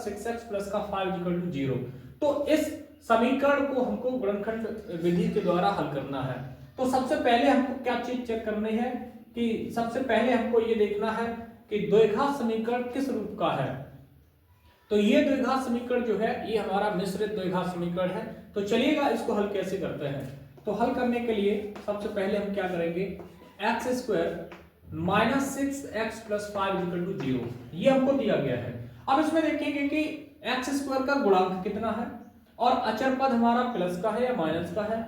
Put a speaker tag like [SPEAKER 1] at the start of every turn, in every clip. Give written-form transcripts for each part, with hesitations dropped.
[SPEAKER 1] 6x plus का 5 equal to 0। तो इस समीकरण को हमको गुणनखंड विधि के द्वारा हल करना है। तो सबसे पहले हमको क्या चीज चेक करनी है कि सबसे पहले हमको ये देखना है कि द्विघात समीकरण किस रूप का है। तो ये द्विघात समीकरण जो है ये हमारा मिश्रित द्विघात समीकरण है। तो चलिएगा इसको हल कैसे करते हैं। तो हल करने के लिए सबसे पहले हम क्या करेंगे, x square minus 6x plus 5 equal to 0 ये हमको दिया गया है। अब इसमें देखेंगे कि एक्स स्क्वायर का गुणांक कितना है और अचर पद हमारा प्लस का है या माइनस का है,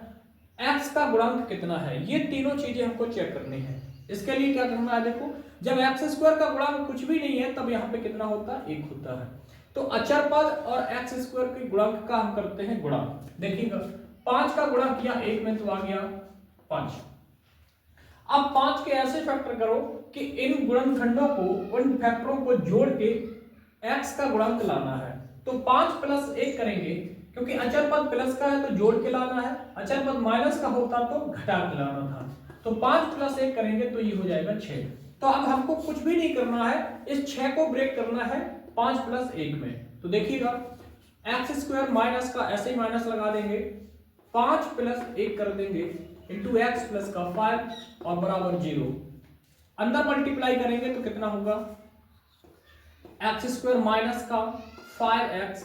[SPEAKER 1] एक्स का गुणांक कितना है, ये तीनों चीजें हमको चेक करनी है। इसके लिए क्या करना है, देखो जब एक्स स्क्वायर का गुणांक कुछ भी नहीं है तब यहाँ पे कितना होता है, 1 होता है। तो अचर पद और एक्स स्क्वायर के गुणांक का हम करते हैं गुणा। देखिएगा 5 का गुणा किया 1 में तो आ गया 5। अब 5 के ऐसे फैक्टर करो कि इन गुणनखंडों को, उन फैक्टरों को जोड़ के x का गुणांक लाना है। तो 5 प्लस 1 करेंगे, क्योंकि अचर पद प्लस का है तो जोड़ के लाना है, अचर पद माइनस का होता तो घटा के लाना था। तो 5 प्लस 1 करेंगे तो ये हो जाएगा 6। तो अब हमको कुछ भी नहीं करना है, इस 6 को ब्रेक करना है 5 प्लस 1 में। तो देखिएगा एक्स स्क्वायर माइनस का ऐसे ही माइनस लगा देंगे, 5 प्लस 1 कर देंगे इंटू एक्स प्लस का 5 और बराबर 0। अंदर मल्टीप्लाई करेंगे तो कितना होगा, एक्स स्क्वायर माइनस का 5x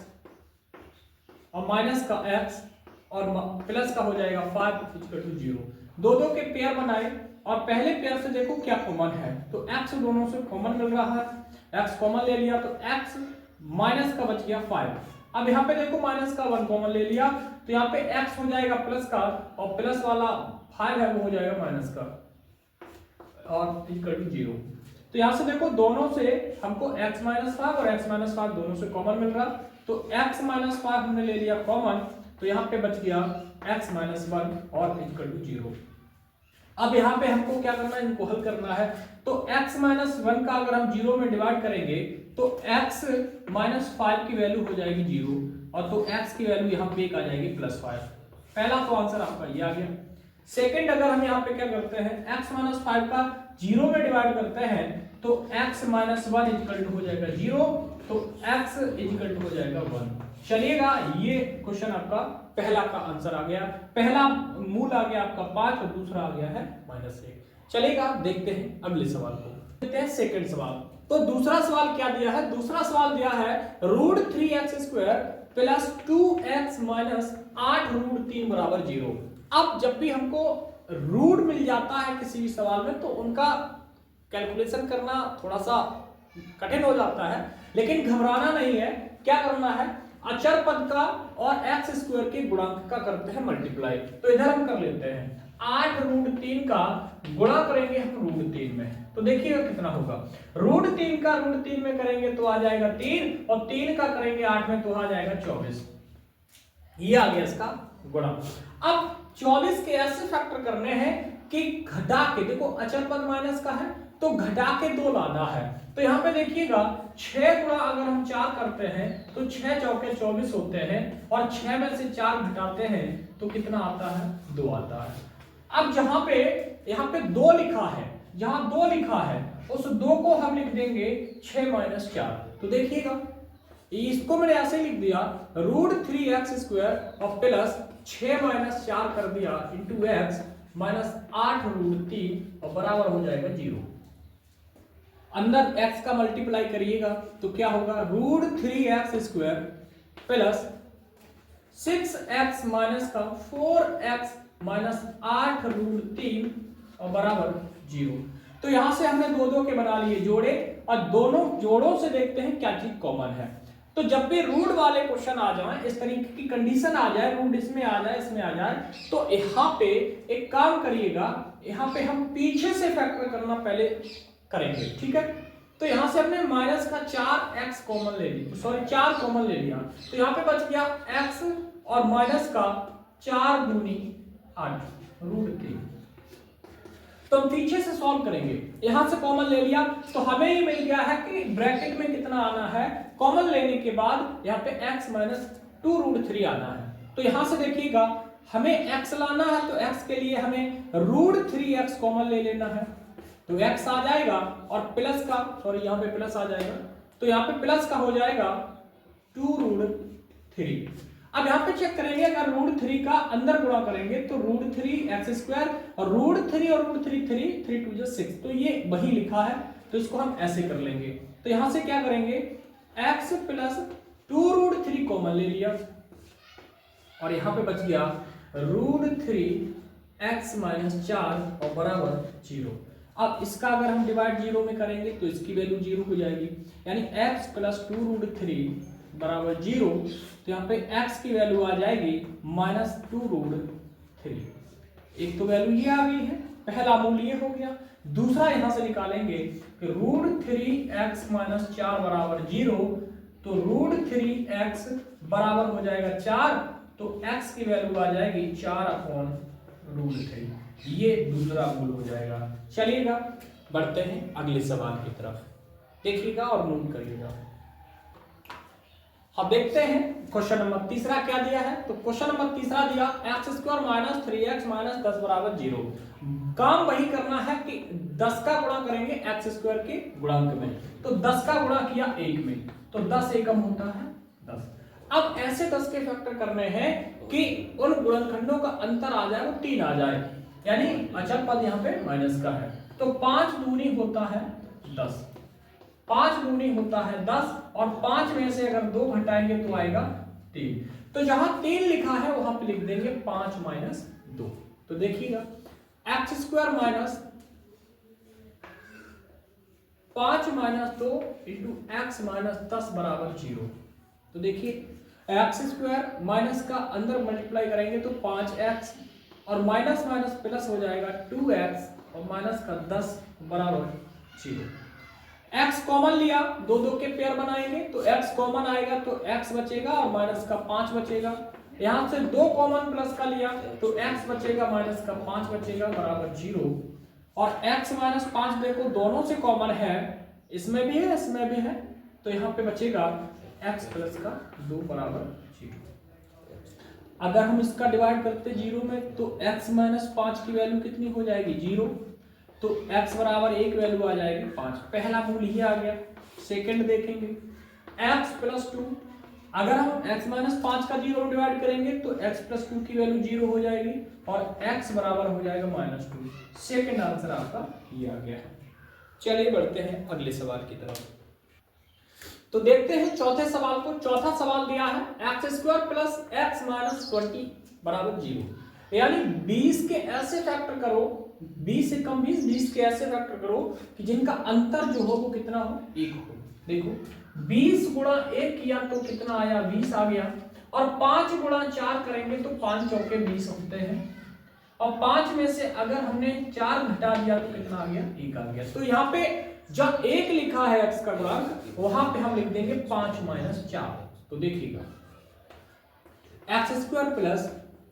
[SPEAKER 1] और माइनस का x और प्लस का हो जाएगा 5 इक्वल टू 0। दो के पेयर बनाए और पहले पेयर से देखो क्या कॉमन है, तो x दोनों से कॉमन मिल रहा है, x कॉमन ले लिया तो x माइनस का बच गया 5। अब यहाँ पे देखो माइनस का 1 कॉमन ले लिया तो यहाँ पे x हो जाएगा प्लस का और प्लस वाला 5 है वो हो जाएगा माइनस का और इक्वल टू 0। तो यहाँ से देखो दोनों से हमको x माइनस 5 और x माइनस 5 दोनों से कॉमन मिल रहा, तो x माइनस 5 हमने ले लिया कॉमन, तो यहाँ पे बच गया x माइनस 1 और इक्वल टू 0। अब यहाँ पे हमको क्या करना है, इनको हल करना है। तो x माइनस 1 का अगर हम 0 में डिवाइड करेंगे तो x माइनस 5 की वैल्यू हो जाएगी 0 और तो x की वैल्यू यहाँ पे एक आ जाएगी प्लस 5। पहला तो आंसर आपका ये आ गया। सेकंड अगर हम यहाँ पे क्या करते हैं, x माइनस 5 का 0 में डिवाइड करते हैं तो x माइनस 1 इक्वल टू हो जाएगा 0, तो x इक्वल टू हो जाएगा 1। चलिएगा ये क्वेश्चन आपका पहला का आंसर आ गया, पहला मूल आ गया आपका 5 और दूसरा आ गया है -1। चलिएगा देखते हैं अगले सवाल को, देखते हैं सेकंड सवाल। तो दूसरा सवाल क्या दिया है, दूसरा सवाल दिया है √3x² प्लस 2x माइनस 8√3 बराबर 0। अब जब भी हमको रूट मिल जाता है किसी भी सवाल में तो उनका कैलकुलेशन करना थोड़ा सा कठिन हो जाता है, लेकिन घबराना नहीं है। क्या करना है, अचर पद का और x² के गुणांक का करते हैं मल्टीप्लाई। तो इधर हम कर लेते हैं 8√3 का गुणा करेंगे हम √3 में, तो देखिएगा कितना होगा। √3 का √3 में करेंगे तो आ जाएगा 3 और 3 का करेंगे 8 में तो आ जाएगा 24। ये आ गया इसका गुणा। अब 24 के ऐसे फैक्टर करने हैं कि घटा के, देखो अचर पद माइनस का है तो घटा के 2 लाना है। तो यहाँ पे देखिएगा 6 गुणा अगर हम 4 करते हैं तो 6 चौके 24 होते हैं और 6 में से 4 घटाते हैं तो कितना आता है, 2 आता है। अब जहां पे यहाँ पे 2 लिखा है, जहां 2 लिखा है उस 2 को हम लिख देंगे 6 माइनस 4। तो देखिएगा इसको मैंने ऐसे लिख दिया √3x² और प्लस 6 माइनस 4 कर दिया इंटू x माइनस 8√3 और बराबर हो जाएगा 0। अंदर x का मल्टीप्लाई करिएगा तो क्या होगा, √3x² प्लस 6x माइनस का 4x माइनस 8√3 और बराबर 0। तो यहां से हमने 2 के बना लिए जोड़े और दोनों जोड़ों से देखते हैं क्या चीज कॉमन है। तो जब भी रूट वाले क्वेश्चन आ जाए, इस तरीके की कंडीशन आ जाए, रूट इसमें आ जाए इसमें आ जाए, तो यहाँ पे एक काम करिएगा, यहाँ पे हम पीछे से फैक्टर करना पहले करेंगे, ठीक है। तो यहाँ से हमने माइनस का 4x कॉमन ले लिया, सॉरी 4 कॉमन ले लिया, तो यहाँ पे बच गया x और माइनस का 4 दूनी 8 √3। तो हम पीछे से सॉल्व करेंगे, यहां से कॉमन ले लिया तो हमें ये मिल गया है कि ब्रैकेट में कितना आना है, कॉमन लेने के बाद यहाँ पे x माइनस 2√3 आना है। तो यहां से देखिएगा हमें x लाना है तो x के लिए हमें √3x कॉमन ले लेना है, तो x आ जाएगा और प्लस का, सॉरी यहाँ पे प्लस आ जाएगा, तो यहाँ पे प्लस का हो जाएगा 2√3। अब यहाँ पे चेक करेंगे, अगर √3 का अंदर गुणा करेंगे तो √3x² और √3 और √3 3 2 6, तो ये वही लिखा है, तो इसको हम ऐसे कर लेंगे। तो यहां से क्या करेंगे, x प्लस 2√3 कॉमन ले लिया और यहां पे बच गया √3x माइनस 4 और बराबर 0। अब इसका अगर हम डिवाइड 0 में करेंगे तो इसकी वैल्यू 0 हो जाएगी, यानी x प्लस 2√3 बराबर 0। तो यहाँ पे x की वैल्यू आ जाएगी -2√3। एक तो वैल्यू ये आ गई है, पहला मूल ये हो गया। दूसरा यहां से निकालेंगे कि √3x माइनस 4 बराबर 0, तो √3x बराबर हो जाएगा 4, तो x की वैल्यू आ जाएगी 4/√3। ये दूसरा मूल हो जाएगा। चलिएगा बढ़ते हैं अगले सवाल की तरफ, देखिएगा और नोट करिएगा। अब देखते हैं क्वेश्चन नंबर तीसरा क्या दिया है। तो क्वेश्चन नंबर तीसरा दिया x² माइनस 3x माइनस 10 बराबर 0। काम वही करना है कि 10 का गुणा करेंगे x² के गुणांक में, तो 10 का गुणा किया 1 में, तो 10 एकम होता है 10। अब ऐसे 10 के फैक्टर करने हैं कि उन गुणनखंडों का अंतर आ जाए वो 3 आ जाए, यानी अचल पद यहाँ पे माइनस का है। तो 5 दूनी होता है 10, 5 दूनी होता है 10, और 5 में से अगर 2 घटाएंगे तो आएगा 3। तो जहां 3 लिखा है वहां पे लिख देंगे 5 माइनस 2। तो देखिएगा x² minus 5 minus 2 into x minus 10 बराबर 0। तो देखिए x² माइनस का अंदर मल्टीप्लाई करेंगे तो 5x और माइनस माइनस प्लस हो जाएगा 2x और माइनस का 10 बराबर 0। x कॉमन लिया, दो के पेयर बनाएंगे तो x कॉमन आएगा तो x बचेगा और माइनस का 5 बचेगा। यहां से 2 कॉमन प्लस का लिया तो x बचेगा माइनस का 5 बचेगा बराबर 0। और x माइनस 5 देखो दोनों से कॉमन है, इसमें भी है इसमें भी है, तो यहाँ पे बचेगा x प्लस का 2 बराबर 0। अगर हम इसका डिवाइड करते 0 में तो x माइनस 5 की वैल्यू कितनी हो जाएगी 0, तो x बराबर 1 वैल्यू आ जाएगी 5। पहला मूल ये आ गया। सेकंड देखेंगे x प्लस 2, अगर हम x माइनस 5 का 0 में डिवाइड करेंगे तो x प्लस 2 की वैल्यू 0 हो जाएगी और x बराबर हो जाएगा -2। सेकंड आंसर आपका ये आ गया। चलिए बढ़ते हैं अगले सवाल की तरफ। तो देखते हैं चौथे सवाल को। चौथा सवाल दिया है x² प्लस x माइनस 20 बराबर 0, यानी 20 के ऐसे फैक्टर करो, 20 से कम 20 के ऐसे फैक्टर करो कि जिनका अंतर जो हो वो कितना हो 1 हो। देखो 20 गुणा 1 किया तो कितना आया 20 आ गया, और 5 गुणा 4 करेंगे तो 5 चौके 20 होते हैं, और 5 में से अगर हमने 4 घटा दिया तो कितना आ गया 1 आ गया। तो यहाँ पे जब 1 लिखा है x का गुणांक वहां पे हम लिख देंगे 5 माइनस 4। तो देखिएगा x² प्लस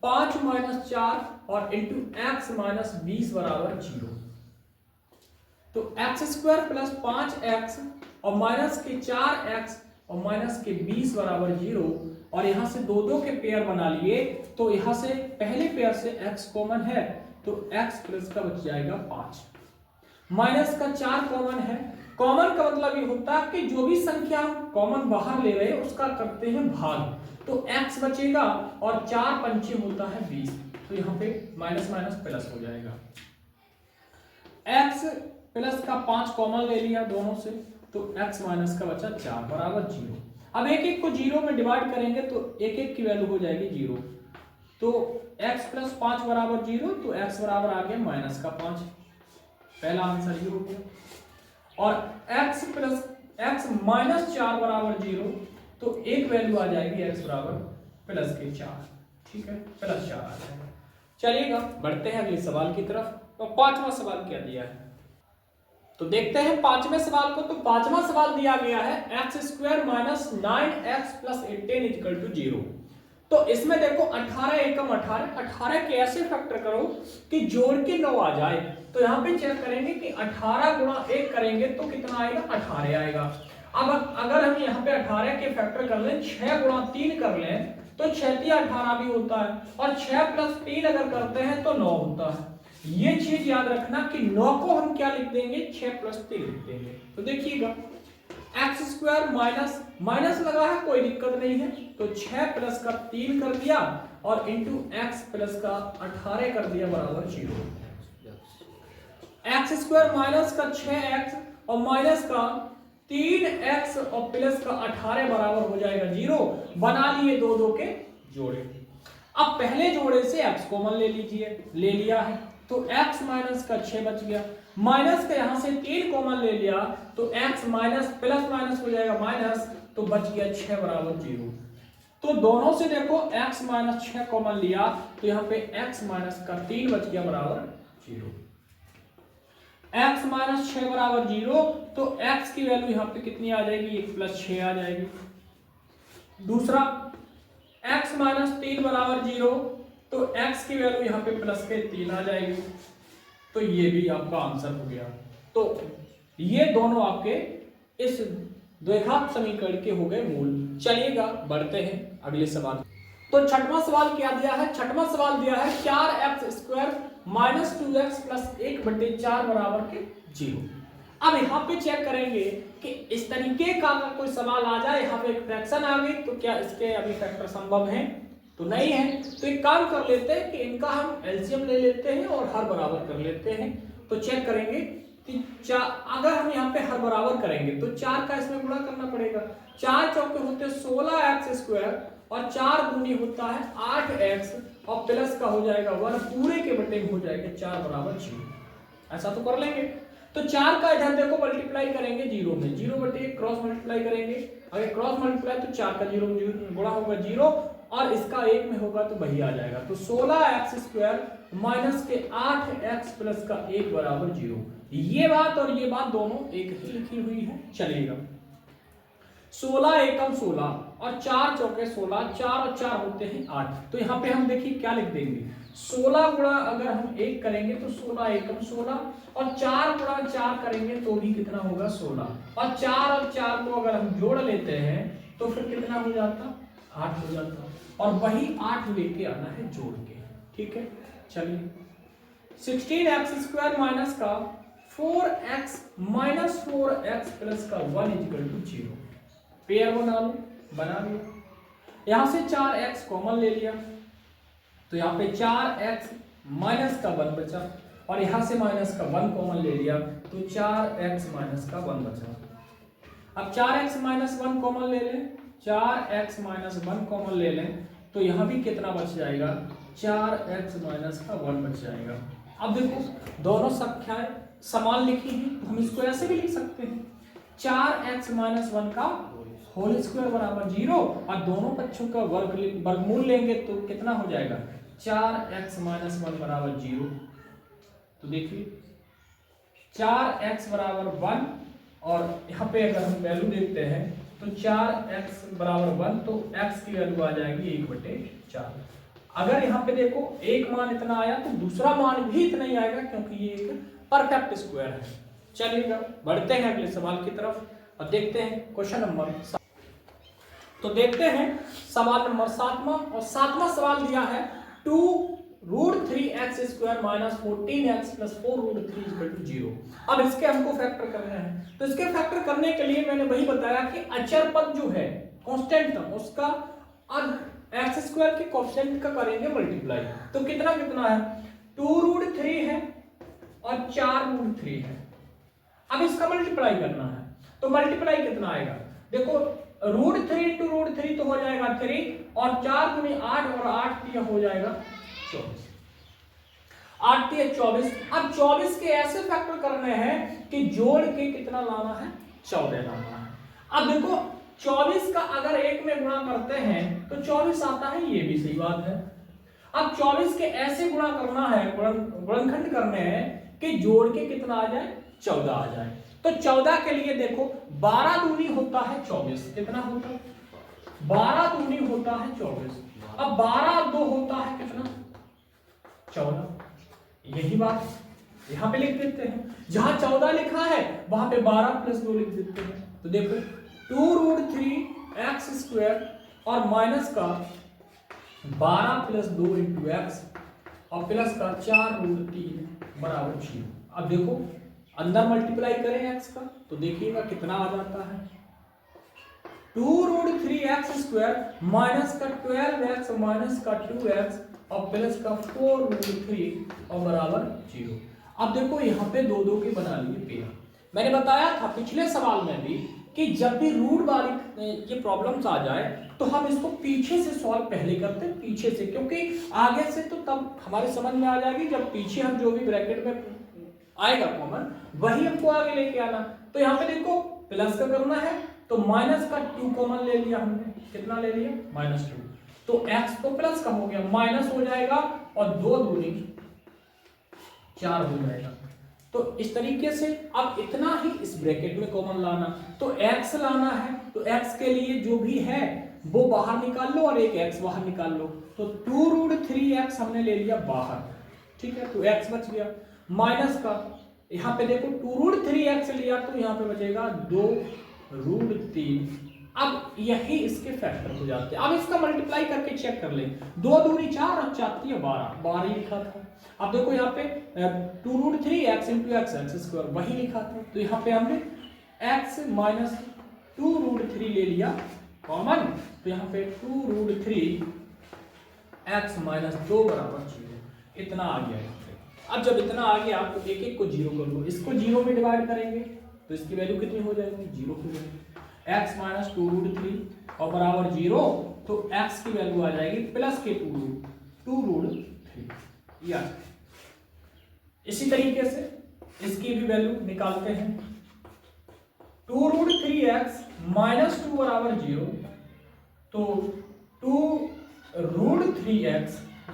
[SPEAKER 1] 5 माइनस 4 और इंटू x माइनस 20 बराबर 0। तो x² प्लस 5x और माइनस के 4x और माइनस के 20 बराबर 0, और यहां से 2 के पेयर बना लिए, तो यहां से पहले पेयर से x कॉमन है तो x प्लस का बच जाएगा 5, माइनस का 4 कॉमन है। कॉमन का मतलब ये होता है कि जो भी संख्या कॉमन बाहर ले रहे हैं उसका करते हैं भाग, तो x बचेगा और 4 पंचे होता है 20, तो यहाँ पे माइनस माइनस प्लस हो जाएगा। x प्लस का 5 कॉमन ले लिया दोनों से, तो x माइनस का बचा 4 बराबर 0। अब एक को 0 में डिवाइड करेंगे तो एक की वैल्यू हो जाएगी 0, तो x प्लस 5 बराबर 0, तो x बराबर आ गया माइनस का 5। पहला आंसर ये हो गया। और x प्लस x माइनस 4 बराबर 0, तो एक वैल्यू आ जाएगी x बराबर प्लस के 4, ठीक है, प्लस 4 आ जाएगा। चलिएगा बढ़ते हैं अगले सवाल की तरफ। तो पांचवा सवाल क्या दिया है, तो देखते हैं पांचवें सवाल को। तो पांचवा सवाल दिया गया है x² minus 9x plus 18 equal to 0। तो इसमें देखो 18 एकम 18 के ऐसे फैक्टर करो कि जोड़ के 9 आ जाए। तो यहाँ पे चेक करेंगे कि 18 गुणा 1 करेंगे तो कितना आएगा 18 आएगा। अब अगर हम यहाँ पे 18 के फैक्टर कर लें, 6 गुणा 3 कर लें तो 6 × 18 भी होता है, और 6 प्लस 3 अगर करते हैं तो 9 होता है। ये चीज याद रखना कि 9 को हम क्या लिख देंगे 6 प्लस 3 लिख देंगे। तो देखिएगा एक्स स्क्वायर माइनस माइनस लगा है, कोई दिक्कत नहीं है, तो 6 प्लस का 3 कर दिया और इंटू एक्स प्लस का 18 कर दिया बराबर 0। एक्स स्क्वायर माइनस का 6x और माइनस का 3x और प्लस का 18 बराबर हो जाएगा 0। बना लिए दो दो के जोड़े। अब पहले जोड़े से x कॉमन ले लीजिए, ले लिया है तो x माइनस का 6 बच गया, माइनस का यहां से 3 कॉमन ले लिया तो x माइनस प्लस माइनस हो जाएगा माइनस, तो बच गया 6 बराबर 0। तो दोनों से देखो x माइनस 6 कॉमन लिया तो यहाँ पे x माइनस का 3 बच गया बराबर 0। x माइनस 6 बराबर 0, तो x की वैल्यू यहाँ पे कितनी आ जाएगी, 1 प्लस 6 आ जाएगी। दूसरा x माइनस 3 बराबर 0, तो x की वैल्यू यहाँ पे प्लस के 3 आ जाएगी। तो ये भी आपका आंसर हो गया। तो ये दोनों आपके इस द्विघात समीकरण के हो गए मूल। चलिएगा बढ़ते हैं अगले सवाल। तो छठवां सवाल क्या दिया है, छठवां सवाल दिया है 4x square minus 2x plus 1/4 बराबर के 0। अब यहाँ पे चेक करेंगे कि इस तरीके का अगर कोई सवाल आ जाए, यहाँ पे एक फ्रैक्शन आ गई, तो क्या इसके अभी फैक्टर संभव है, तो नहीं है। तो एक काम कर लेते हैं कि इनका हम एलसीएम ले लेते हैं और हर बराबर कर लेते हैं। तो चेक करेंगे कि अगर हम यहाँ पे हर बराबर करेंगे तो 4 का इसमें गुणा करना पड़ेगा। 4 चौके होते 16x स्क्वायर और 4 दूनी होता है 8x और प्लस का हो जाएगा 1 पूरे के बटे में हो जाएगा 4 बराबर 0। ऐसा तो कर लेंगे। तो 4 का इधर देखो मल्टीप्लाई करेंगे 0 में, 0 बटे क्रॉस मल्टीप्लाई करेंगे, अगर क्रॉस मल्टीप्लाई तो 4 का 0 गुणा होगा 0 और इसका 1 में होगा तो वही आ जाएगा। तो 16x स्क्वायर माइनस के 8x प्लस का 1 बराबर 0। ये बात और ये बात दोनों एक ही लिखी हुई है। चलेगा 16 एकम 16 और 4 चौके 16, 4 और 4 होते हैं 8। तो यहाँ पे हम देखिए क्या लिख देंगे, 16 गुणा अगर हम 1 करेंगे तो 16 एकम 16 और 4 गुणा 4 करेंगे तो भी कितना होगा 16 और 4 और 4 को अगर हम जोड़ लेते हैं तो फिर कितना हो जाता, 8 हो जाता और वही 8 लेके आना है जोड़ के। ठीक है, चलिए 16x स्क्वायर माइनस का 4x माइनस 4x प्लस का 1 इक्वल टू 0। पेयर बना लो, बना लिया। यहां से 4x कॉमन ले लिया तो यहाँ पे 4x माइनस का 1 बचा और यहां से माइनस का 1 कॉमन ले लिया तो 4x माइनस का 1 बचा। अब 4x माइनस 1 कॉमन ले लें, 4x माइनस 1 कॉमन ले लें तो यहाँ भी कितना बच जाएगा, 4x माइनस का 1 बच जाएगा। अब देखो दोनों संख्याएं समान लिखी हैं तो हम इसको ऐसे भी लिख सकते हैं, 4x माइनस 1 का होल स्क्वायर बराबर 0 और दोनों पक्षों का वर्गमूल लेंगे तो कितना हो जाएगा, 4x माइनस 1 बराबर 0। तो देखिए 4x बराबर 1 और यहाँ पे अगर हम वैल्यू देखते हैं तो 4x बराबर 1 तो x की वैल्यू आ जाएगी 1/4। अगर यहाँ पे देखो एक मान इतना आया तो दूसरा मान भी इतना ही आएगा क्योंकि ये एक परफेक्ट स्क्वायर है। चलिएगा बढ़ते हैं अगले सवाल की तरफ और देखते हैं क्वेश्चन नंबर 7। तो देखते हैं सवाल नंबर 7वां और 7वां सवाल दिया है 2√3x square minus 14x plus 4√3 equal to 0। अब इसके हमको फैक्टर करना है। तो इसके फैक्टर करने के लिए मैंने वही बताया कि अचर पद जो है कांस्टेंट टर्म उसका x स्क्वायर के कांस्टेंट का करेंगे मल्टीप्लाई। तो कितना कितना है, 2√3 है और 4√3 है। अब इसका मल्टीप्लाई करना है तो मल्टीप्लाई कितना आएगा, देखो √3 इंटू √3 तो हो जाएगा 3 और 4 दूनी 8 और 8 तिया हो जाएगा 24, 8 तिया 24। अब 24 के ऐसे फैक्टर करने हैं कि जोड़ के कितना लाना है, 14 लाना है। अब देखो 24 का अगर 1 में गुणा करते हैं तो 24 आता है, ये भी सही बात है। अब 24 के ऐसे गुणा करना है, गुणनखंड करने हैं कि जोड़ के कितना आ जाए, 14 आ जाए। तो 14 के लिए देखो 12 दूनी होता है 24, कितना होता है, 12 दूनी होता है 24। अब 12 2 होता है कितना, 14। यही बात यहां पे लिख देते हैं, जहां 14 लिखा है वहां पे 12 प्लस 2 लिख देते हैं। तो देखो 2√3x स्क्वायर और माइनस का 12 प्लस 2 इंटू एक्स और प्लस का 4√3 बराबर 0। अब देखो अंदर मल्टीप्लाई करें x का तो देखिएगा कितना आ जाता है, 2√3x² माइनस का 12x माइनस का 2x और प्लस का 4√3 और बराबर 0। अब देखो यहाँ पे दो दो के बना लिए पेयर। मैंने बताया था पिछले सवाल में भी कि जब भी रूट वाली ये प्रॉब्लम्स आ जाए तो हम इसको पीछे से सॉल्व पहले करते हैं, पीछे से, क्योंकि आगे से तो तब हमारे समझ में आ जाएगी जब पीछे हम जो भी ब्रैकेट में आएगा कॉमन वही हमको आगे लेके आना। तो यहाँ पे देखो प्लस का करना है तो माइनस का 2 कॉमन ले लिया हमने, कितना ले लिया -2, तो x तो प्लस का हो गया माइनस हो जाएगा और 2 दूनी 4 हो जाएगा। तो इस तरीके से अब इतना ही इस ब्रैकेट में कॉमन लाना, तो x लाना है तो x के लिए जो भी है वो बाहर निकाल लो और एक x बाहर निकाल लो, तो 2√3x हमने ले लिया बाहर, ठीक है, तो x बच गया माइनस का यहाँ पे देखो 2√3x लिया तो यहाँ पे बचेगा 2√3। अब यही इसके फैक्टर हो जाते हैं। अब इसका मल्टीप्लाई करके चेक कर ले, 2 दूनी 4 और 4 3 12, 12 ही लिखा था। अब देखो यहाँ पे 2√3x × x² वही लिखा था, तो यहाँ पे हमने x माइनस 2√3 ले लिया कॉमन, तो यहाँ पे 2√3 x माइनस 2 बराबर 0, इतना आ गया यहाँ पे। अब जब इतना आ गया तो एक एक को 0 कर लो, इसको 0 में डिवाइड करेंगे तो इसकी वैल्यू कितनी हो जाएगी 0 की वैल्यू, x माइनस 2√3 और बराबर 0, तो x की वैल्यू आ जाएगी प्लस के 2√3 या। इसी तरीके से इसकी भी वैल्यू निकालते हैं, 2√3x माइनस 2 बराबर 0, तो 2√3x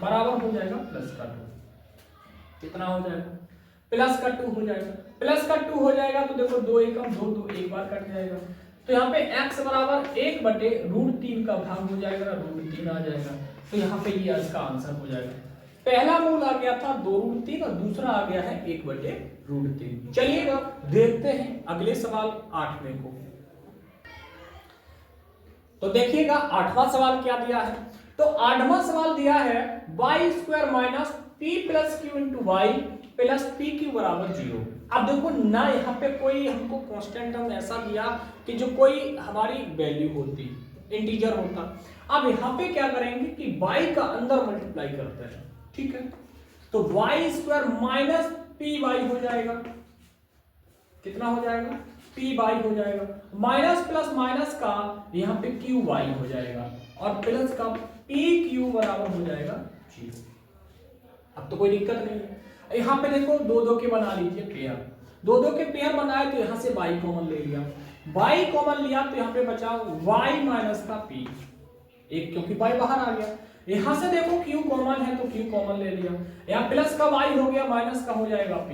[SPEAKER 1] बराबर हो जाएगा प्लस का 2, कितना हो जाएगा प्लस का 2 हो जाएगा, प्लस का 2 हो जाएगा तो देखो 2 एकम 2, 2 एक बार कट जाएगा, तो यहाँ पे x बराबर 1/√3 का भाग हो जाएगा, √3 आ जाएगा, तो यहाँ पे ये इसका आंसर हो जाएगा। पहला मूल आ गया था 2√3 और दूसरा आ गया है 1/√3। चलिएगा देखते हैं अगले सवाल 8वें को। तो देखिएगा 8वां सवाल क्या दिया है, तो 8वां सवाल दिया है y² minus p plus q into y plus p q बराबर 0। अब देखो ना यहाँ पे कोई हमको कांस्टेंट हम ऐसा दिया कि जो कोई हमारी वैल्यू होती, इंटीजर होता। अब यहाँ पे क्या करेंगे कि y का अंदर मल्टीप्लाई करते हैं, ठीक है, तो y² माइनस पी वाई हो जाएगा, कितना हो जाएगा पी वाई हो जाएगा, माइनस प्लस माइनस का यहाँ पे क्यू वाई हो जाएगा और प्लस का पी क्यू बराबर हो जाएगा 0। अब तो कोई दिक्कत नहीं है। यहाँ पे देखो 2 2 के बना लीजिए पेयर, 2 2 के पेयर बनाए तो यहाँ से y कॉमन ले लिया, y कॉमन लिया तो यहाँ पे बचा y माइनस का p, एक क्योंकि y बाहर आ गया, यहाँ से देखो q कॉमन है तो q कॉमन ले लिया, यहाँ प्लस का y हो गया माइनस का हो जाएगा p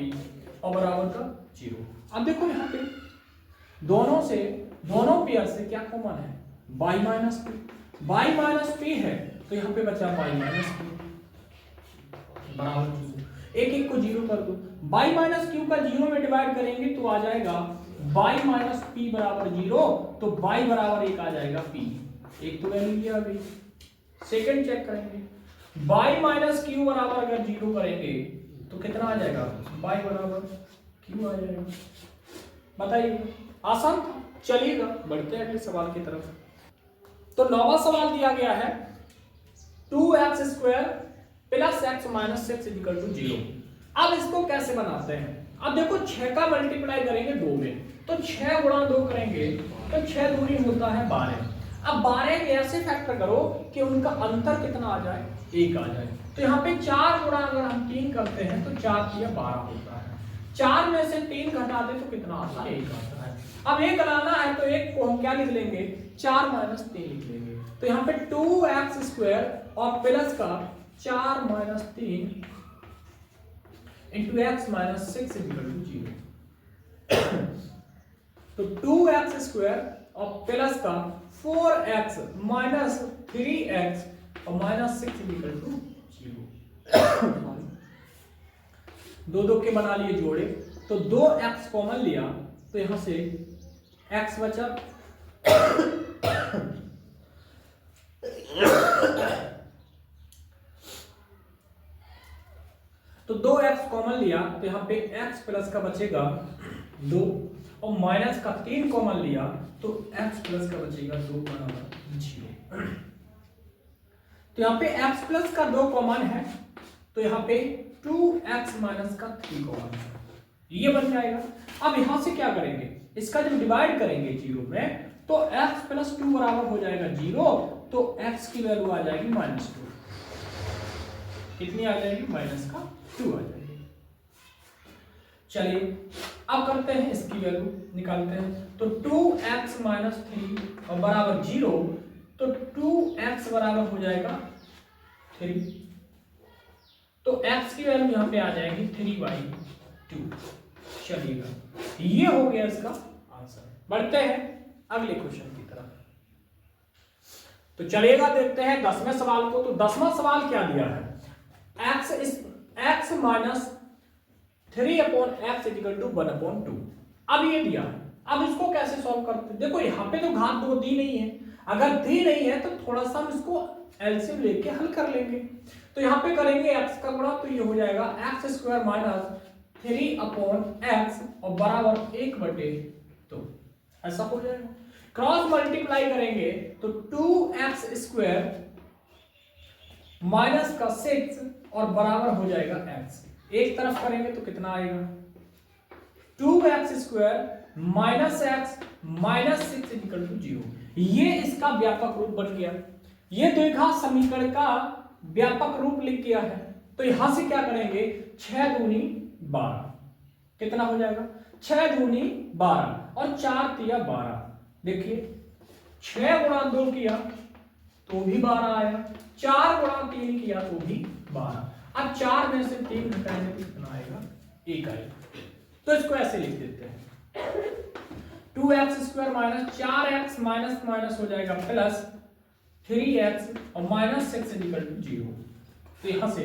[SPEAKER 1] और बराबर का 0। अब देखो यहाँ पे दोनों पेयर से क्या कॉमन है y माइनस p है, तो यहाँ पे बचा y माइनस p बराबर 0, एक एक को 0 कर दो, y माइनस क्यू का 0 में डिवाइड करेंगे तो आ जाएगा y माइनस पी बराबर 0, तो y बराबर 1 आ जाएगा p, एक तो वैल्यू लिया अभी, सेकंड चेक करेंगे y माइनस क्यू बराबर अगर 0 करेंगे तो कितना आ जाएगा y बराबर q आ जाएगा। बताइए आसान था। चलिएगा बढ़ते हैं अगले सवाल की तरफ। तो 9वां सवाल दिया गया है 2x² plus x minus 6 equal to 0। अब इसको कैसे बनाते हैं, अब देखो 6 का मल्टीप्लाई करेंगे 2 में, तो 6 गुणा 2 करेंगे तो 6 दूनी होता है 12। अब 12 के ऐसे फैक्टर करो कि उनका अंतर कितना आ जाए 1 आ जाए, तो यहाँ पे 4 गुणा अगर हम 3 करते हैं तो 4 3 12 होता है, 4 में से 3 घटा दे तो कितना आता है 1 आता है। अब 1 लाना है तो 1 को हम क्या लिख लेंगे 4 माइनस 3 लिख लेंगे, तो यहाँ पे 2x² और प्लस का 4 minus 3 into x minus 6 equal to 0। तो 2x² और प्लस का 4x माइनस 3x और माइनस 6 इक्वल टू 0। 2 2 के बना लिए जोड़े, तो 2x कॉमन लिया तो यहां से x बचा तो 2x कॉमन लिया तो यहाँ पे x प्लस का बचेगा 2 और माइनस का 3 कॉमन लिया तो x प्लस का बचेगा 2 बराबर 0। तो यहाँ पे x प्लस का 2 कॉमन है, तो यहाँ पे 2x माइनस का 3 कॉमन है, ये बन जाएगा। अब यहां से क्या करेंगे, इसका जब डिवाइड करेंगे 0 में तो x प्लस 2 बराबर हो जाएगा 0, तो x की वैल्यू आ जाएगी -2। कितनी आ जाएगी? -2 आ जाएगी। चलिए अब करते हैं इसकी वैल्यू निकालते हैं। तो 2x माइनस 3 और बराबर 0, तो 2x बराबर हो जाएगा 3, तो x की वैल्यू यहां पे आ जाएगी 3/2। चलिएगा, ये हो गया इसका आंसर। बढ़ते हैं अगले क्वेश्चन की तरफ। तो चलिएगा देखते हैं 10वें सवाल को। तो 10वां सवाल क्या दिया है? x minus 3/x equal to 1/2। अब ये दिया, अब इसको कैसे सॉल्व करते हैं? देखो यहाँ पे तो घात 2 दी नहीं है, अगर दी नहीं है तो थोड़ा सा हम इसको एलसीएम लेके हल कर लेंगे। तो यहाँ पे करेंगे x का गुणा, तो ये हो जाएगा x² माइनस 3/x और बराबर 1/2, ऐसा हो जाएगा। क्रॉस मल्टीप्लाई करेंगे तो 2x² माइनस का 6 और बराबर हो जाएगा x। एक तरफ करेंगे तो कितना आएगा? 2x² minus x minus 6 equal to 0। ये इसका व्यापक रूप बन गया। ये द्विघात समीकरण का व्यापक रूप लिख गया है। तो यहां से क्या करेंगे? 6 दूनी 12, कितना हो जाएगा? 6 दूनी 12 और 4 तिया 12। देखिए 6 गुणा 2 किया तो भी 12 आया, 4 गुणा 3 किया तो भी 12। अब 4 में से 3 घटाएंगे तो कितना आएगा? 1 आएगा। तो इसको ऐसे लिख देते हैं 2x² minus 4x minus minus हो जाएगा प्लस 3x और माइनस 6 इक्वल टू 0। तो यहां से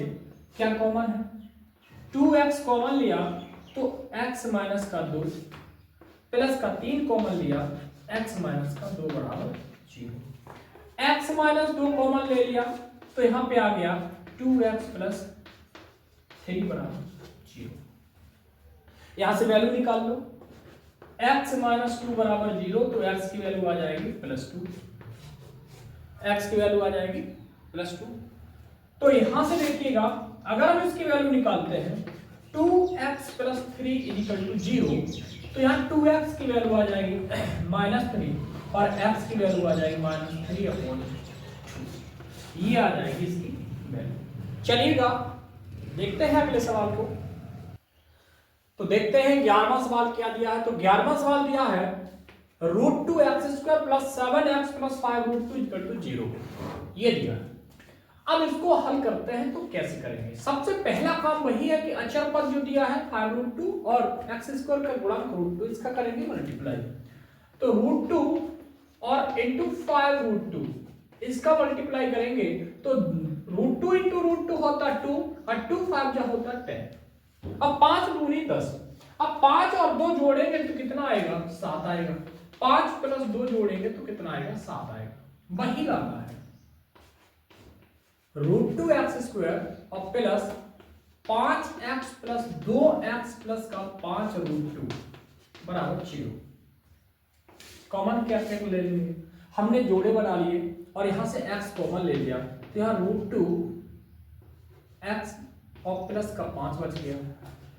[SPEAKER 1] क्या कॉमन है? 2x कॉमन लिया तो x माइनस का 2 प्लस का 3 कॉमन लिया, x माइनस का 2 बराबर 0। x माइनस 2 कॉमन ले लिया तो यहां पे आ गया 2x प्लस 3 बराबर 0। यहां से वैल्यू निकाल लो, x माइनस 2 बराबर 0, तो x की वैल्यू आ जाएगी +2, x की वैल्यू आ जाएगी +2। तो यहां से देखिएगा, अगर हम इसकी वैल्यू निकालते हैं 2x प्लस 3 इक्वल टू 0, तो यहाँ 2x की वैल्यू आ जाएगी -3 और x की वैल्यू आ जाएगी -3/2। ये आ जाएगी इसकी वैल्यू। चलिएगा देखते हैं अगले सवाल को। तो देखते हैं 11वां सवाल क्या दिया है। तो 11वां सवाल दिया है √2x² plus 7x plus 5√2 equal to 0, ये दिया है। अब इसको हल करते हैं तो कैसे करेंगे? सबसे पहला काम वही है कि अचर पद जो दिया है 5√2 और x² का गुणांक √2, इसका करेंगे मल्टीप्लाई। तो √2 और इंटू 5√2 इसका मल्टीप्लाई करेंगे तो √2 इंटू √2 होता है 2 और 2 5 जा होता है 10। अब 5 दूनी 10, अब 5 और 2 जोड़ेंगे तो कितना आएगा? 7 आएगा। 5 प्लस 2 जोड़ेंगे तो कितना आएगा? 7 आएगा। वही लाना है √2x² और plus 5x plus 2x plus का 5√2 बराबर 0। कॉमन क्या ले लेंगे? हमने जोड़े बना लिए और यहां से x कॉमन ले लिया, तो यहां √2x और प्लस का 5 बच गया।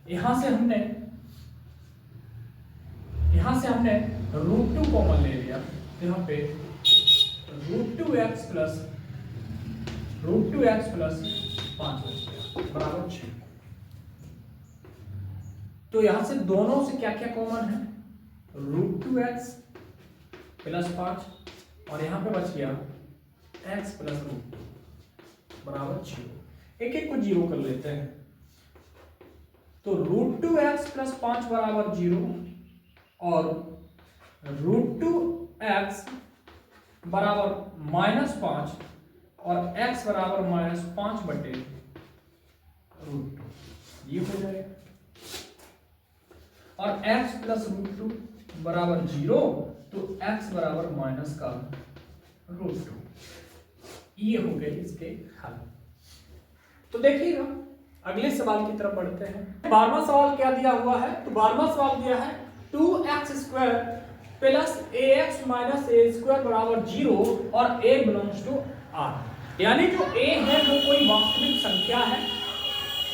[SPEAKER 1] यहां से हमने √2 कॉमन ले लिया, तो यहां पे √2x प्लस 5 बच गया बराबर 6। तो यहां से दोनों से क्या क्या कॉमन है? √2x प्लस 5 और यहां पे बच गया x प्लस √2 बराबर 0। एक एक को 0 कर लेते हैं। तो √2x प्लस 5 बराबर 0 और √2x बराबर -5 और x बराबर -5/√2, ये हो जाएगा। और x प्लस √2 बराबर 0, तो x बराबर -√2। ये हो गए इसके हल। तो देखिएगा अगले सवाल की तरफ बढ़ते हैं। 12वां सवाल क्या दिया हुआ है? तो 12वां सवाल दिया है 2x² प्लस ए एक्स माइनस ए स्क्वायर बराबर 0 और ए बिलोंग्स टू आर। यानी जो ए है वो कोई वास्तविक संख्या है,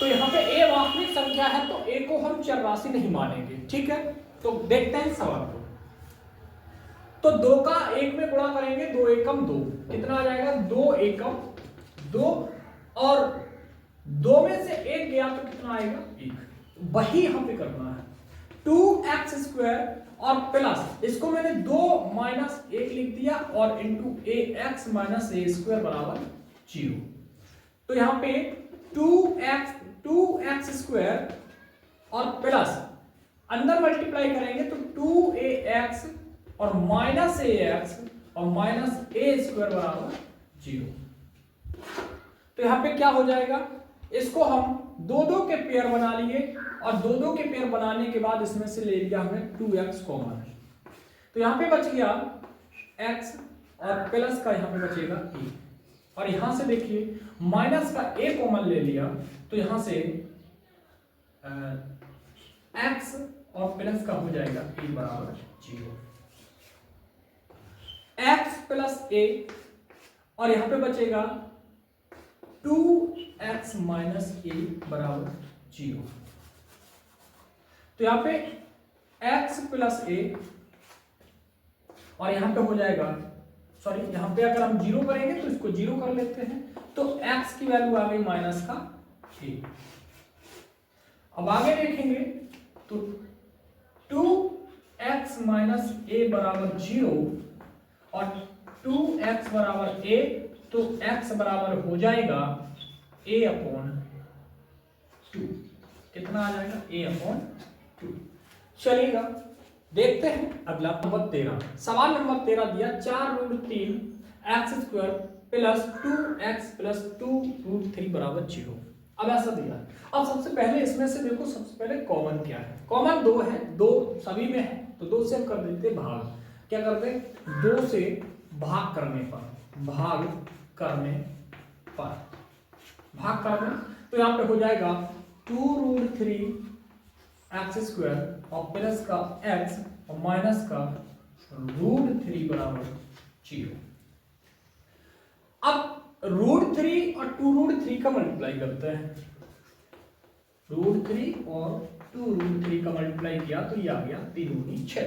[SPEAKER 1] तो यहाँ पे ए वास्तविक संख्या है तो ए को हम चर राशि नहीं मानेंगे। ठीक है, तो देखते हैं सवाल को। तो 2 का 1 में गुणा करेंगे, 2 एकम 2, कितना आ जाएगा 2 एकम 2, और 2 में से 1 गया तो कितना आएगा 1। वही यहां पे करना है, 2x स्क्वायर और प्लस इसको मैंने 2 माइनस 1 लिख दिया और इंटू ए एक्स माइनस ए स्क्वायर बराबर 0। तो यहां पे 2x स्क्वायर और प्लस अंदर मल्टीप्लाई करेंगे तो 2ax और माइनस ए एक्स और माइनस ए स्क्वायर बराबर 0। तो यहां पे क्या हो जाएगा, इसको हम दो दो के पेयर बना लिए और दो दो के पेयर बनाने के बाद इसमें से ले लिया हमने 2x कॉमन। तो यहां पे बच गया x और प्लस का यहां पे बचेगा a, और यहां से देखिए माइनस का a कॉमन ले लिया तो यहां से x और प्लस का हो जाएगा a बराबर 0। x प्लस a और यहां पे बचेगा 2x माइनस a बराबर 0। तो यहां पे x प्लस a और यहां पे हो जाएगा, सॉरी यहां पे अगर हम 0 करेंगे तो इसको 0 कर लेते हैं, तो x की वैल्यू आ गई माइनस का a। अब आगे देखेंगे तो 2x माइनस a बराबर 0 और 2x बराबर a, तो x बराबर हो जाएगा a अपॉन 2। कितना आ जाएगा a अपॉन 2। चलिएगा देखते हैं अगला नंबर 13। सवाल नंबर 13 दिया 4√3 x square plus 2x plus 2√3 बराबर 0। अब ऐसा दिया है, अब सबसे पहले इसमें से देखो, सबसे पहले कॉमन क्या है, कॉमन 2 है, 2 सभी में है, तो 2 से हम कर देते भाग। क्या करते हैं 2 से भाग करने पर, भाग करने पर, भाग करना, तो यहां पे हो जाएगा 2√3 एक्स स्क्वायर और प्लस का x और माइनस का √3 बराबर 0। अब √3 और 2√3 का मल्टीप्लाई करते हैं, √3 और 2√3 का मल्टीप्लाई किया तो ये आ गया 3 दूनी 6।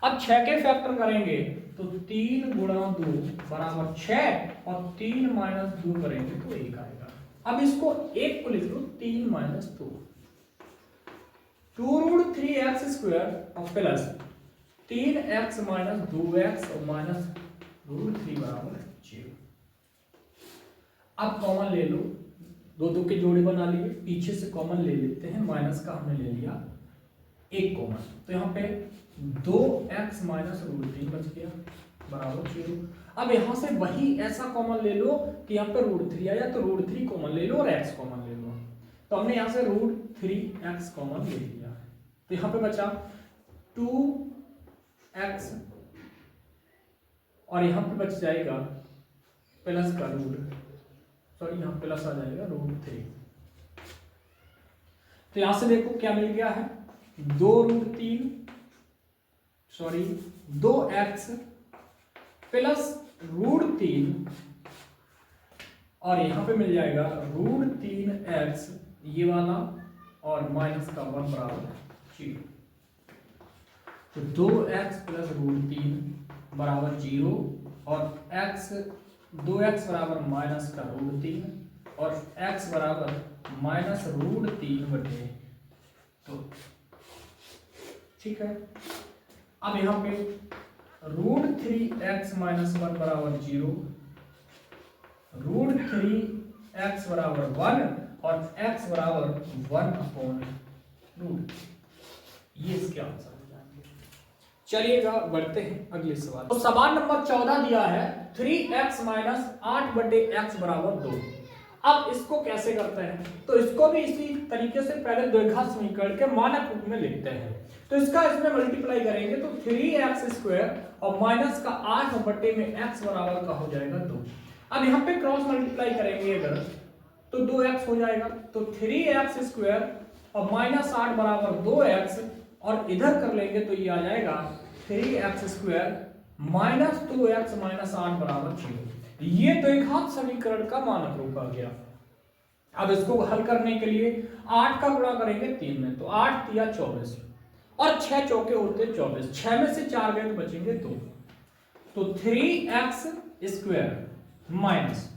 [SPEAKER 1] अब 6 के फैक्टर करेंगे तो 3 गुणा 2 बराबर 6 और 3 माइनस 2 करेंगे तो 1 आएगा। अब इसको 1 को लिख लो 3 माइनस 2, 2√3x स्क्वायर और प्लस 3x माइनस 2x और माइनस √3 बराबर 0। अब कॉमन ले लो, दो दो के जोड़े बना लिए, पीछे से कॉमन ले लेते हैं, माइनस का हमने ले लिया 1 कॉमन, तो यहाँ पे 2x माइनस √3 बच गया बराबर 0। अब यहाँ से वही ऐसा कॉमन ले लो कि यहाँ पे √3 आया तो √3 कॉमन ले लो और x कॉमन ले लो, तो हमने यहाँ से √3x कॉमन ले लिया, तो यहाँ पे बचा 2x और यहाँ पे बच जाएगा प्लस का सॉरी यहाँ प्लस आ जाएगा √3। तो यहां से देखो क्या मिल गया है 2√3 सॉरी 2x प्लस √3 और यहां पे मिल जाएगा √3x ये वाला और माइनस का 1 बराबर 0। तो 2x प्लस √3 बराबर 0 और 2x बराबर माइनस का √3 और x बराबर माइनस √3 बटे 2। ठीक है, अब यहाँ पे √3x माइनस 1 बराबर 0, √3x बराबर 1 और x बराबर 1 अपॉन √3। ये इसके आंसर हो जाएंगे। चलिएगा बढ़ते हैं अगले सवाल। तो सवाल नंबर 14 दिया है 3x माइनस 8 बटे x बराबर 2। अब इसको कैसे करते हैं, तो इसको भी इसी तरीके से पहले द्विघात समीकरण के मानक रूप में लिखते हैं। तो इसका इसमें मल्टीप्लाई करेंगे तो 3x स्क्वायर और माइनस का 8 बटे में x बराबर का हो जाएगा 2। अब यहाँ पे क्रॉस मल्टीप्लाई करेंगे अगर तो 2x हो जाएगा, तो 3x स्क्वायर और माइनस 8 बराबर 2x और इधर कर लेंगे तो ये आ जाएगा 3x² माइनस 2x माइनस 8 बराबर 0। ये द्विघात समीकरण का मानक रूप आ गया। अब इसको हल करने के लिए 8 का गुणा करेंगे 3 में, तो 8 तिया 24 और 6 चौके होते 24, 6 में से 4 गए तो बचेंगे 2, तो 3x² माइनस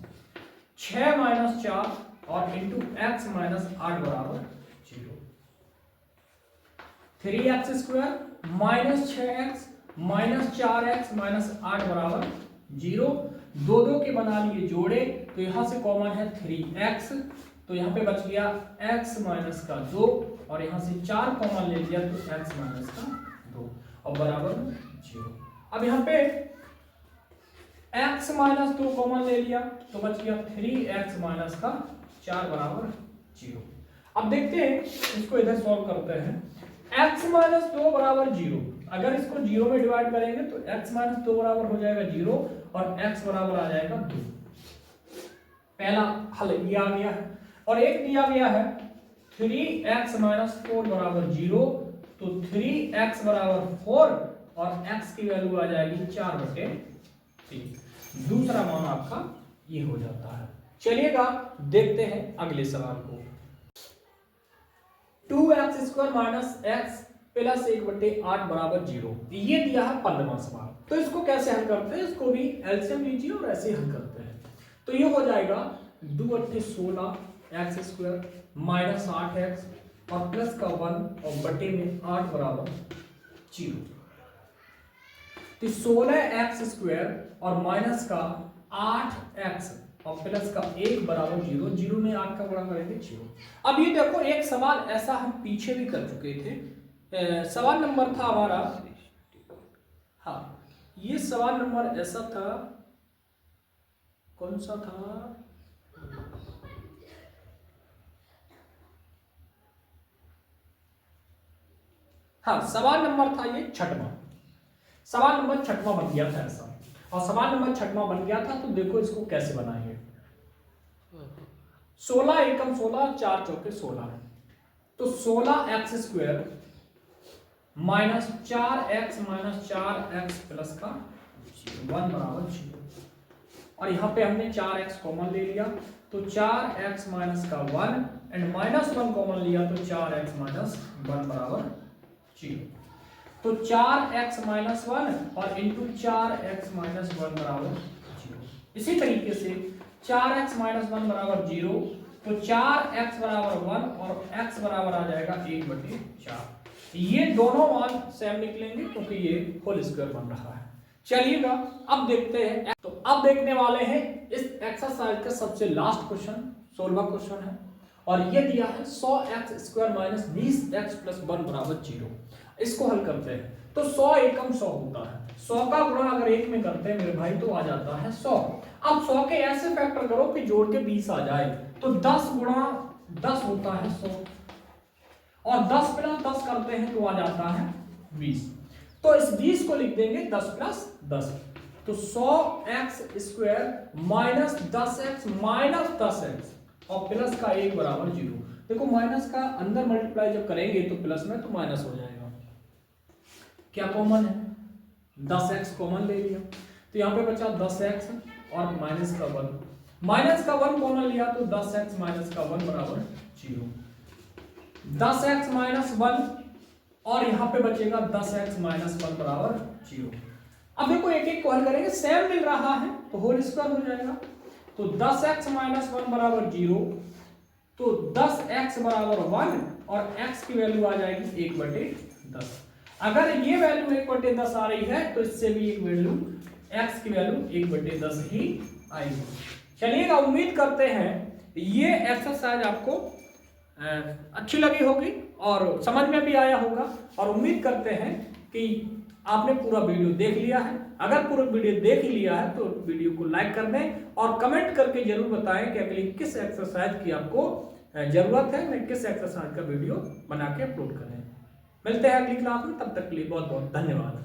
[SPEAKER 1] 6 माइनस 4 और इंटू x माइनस 8 बराबर 0। 3x² minus 6x minus 4x minus 8 बराबर 0। दो दो के बना लिए जोड़े, तो यहां से कॉमन है 3x, तो यहां पे बच गया x माइनस का 2 और यहां से 4 कॉमन ले लिया तो x माइनस का 2 और बराबर 0। अब यहां पे x माइनस 2 कॉमन ले लिया तो बच गया 3x माइनस का 4 बराबर 0। अब देखते हैं इसको इधर सॉल्व करते हैं। x माइनस 2 बराबर 0, अगर इसको 0 में डिवाइड करेंगे तो x माइनस 2 बराबर हो जाएगा 0 और x बराबर आ जाएगा 2। पहला हल ये आ गया है। और एक दिया गया है 3x माइनस 4 बराबर 0, तो 3x बराबर 4 और x की वैल्यू आ जाएगी 4/3। दूसरा मान आपका ये हो जाता है। चलिएगा देखते हैं अगले सवाल को। 2x² माइनस x प्लस 1/8 बराबर 0, ये दिया है 15वां सवाल। तो इसको कैसे हल करते हैं, इसको भी एलसीएम लीजिए और ऐसे हल करते हैं। तो ये हो जाएगा 2/8 16 x² माइनस 8x और प्लस का 1 और बटे में 8 बराबर 0। तो 16x² और माइनस का 8x और प्लस का 1 बराबर 0, 0 में 8 का गुणा करेंगे 0। अब ये देखो एक सवाल ऐसा हम पीछे भी कर चुके थे। सवाल नंबर था हमारा, हाँ ये सवाल नंबर ऐसा था, कौन सा था, हाँ सवाल नंबर था ये छठवां, सवाल नंबर छठवां बन गया था ऐसा। और सवाल नंबर छठवां बन गया था, तो देखो इसको कैसे बनाएंगे। 16 एकम 16 4 चौके 16, तो 16x² minus 4x minus 4x plus का 1 बराबर 0। और यहाँ पे हमने 4x कॉमन ले लिया, तो 4x माइनस का 1 एंड माइनस 1 कॉमन लिया तो 4x माइनस 1 बराबर 0। तो 4x माइनस 1 और इंटू 4x माइनस 1 बराबर 0। इसी तरीके से 4x माइनस 1 बराबर 0, तो 4x बराबर 1 और x बराबर आ जाएगा 1/4। ये दोनों मान सेम निकलेंगे क्योंकि ये होल स्क्वायर बन रहा है। चलिएगा अब देखते हैं। तो अब देखने वाले हैं इस एक्सरसाइज का सबसे लास्ट क्वेश्चन, 16वां क्वेश्चन है और ये दिया है 100x² माइनस 20x प्लस 1 बराबर 0। इसको हल करते हैं। तो 100 एकम 100 होता है, 100 का गुणा अगर 1 में करते हैं मेरे भाई तो आ जाता है 100। अब 100 के ऐसे फैक्टर करो कि जोड़ के 20 आ जाए, तो 10 गुणा 10 होता है 100 और 10 प्लस 10 करते हैं तो आ जाता है 20। तो इस 20 को लिख देंगे 10 प्लस 10, तो 100x² minus 10x minus 10x और प्लस का 1 बराबर 0। देखो माइनस का अंदर मल्टीप्लाई जब करेंगे तो प्लस में तो माइनस हो जाएगा। क्या कॉमन है, 10x कॉमन ले लिया, तो यहाँ पे बचा 10x और माइनस का 1, माइनस का 1 कॉमन लिया तो 10x माइनस का 1 बराबर 0। 10x माइनस 1 और यहाँ पे बचेगा 10x माइनस 1 बराबर 0। अब देखो एक एक को हल करेंगे, सेम मिल रहा है तो होल स्क्वायर हो जाएगा। तो 10x माइनस 1 बराबर 0, तो 10x बराबर 1 और x की वैल्यू आ जाएगी 1/10। अगर ये वैल्यू 1/10 आ रही है तो इससे भी एक वैल्यू x की वैल्यू 1/10 ही आएगी। चलिएगा उम्मीद करते हैं ये एक्सरसाइज आपको अच्छी लगी होगी और समझ में भी आया होगा, और उम्मीद करते हैं कि आपने पूरा वीडियो देख लिया है। अगर पूरा वीडियो देख लिया है तो वीडियो को लाइक कर दें और कमेंट करके जरूर बताएं कि अगली किस एक्सरसाइज की आपको जरूरत है, मैं किस एक्सरसाइज का वीडियो बना के अपलोड करें। मिलते हैं अगली क्लास में, तब तक के लिए बहुत बहुत धन्यवाद।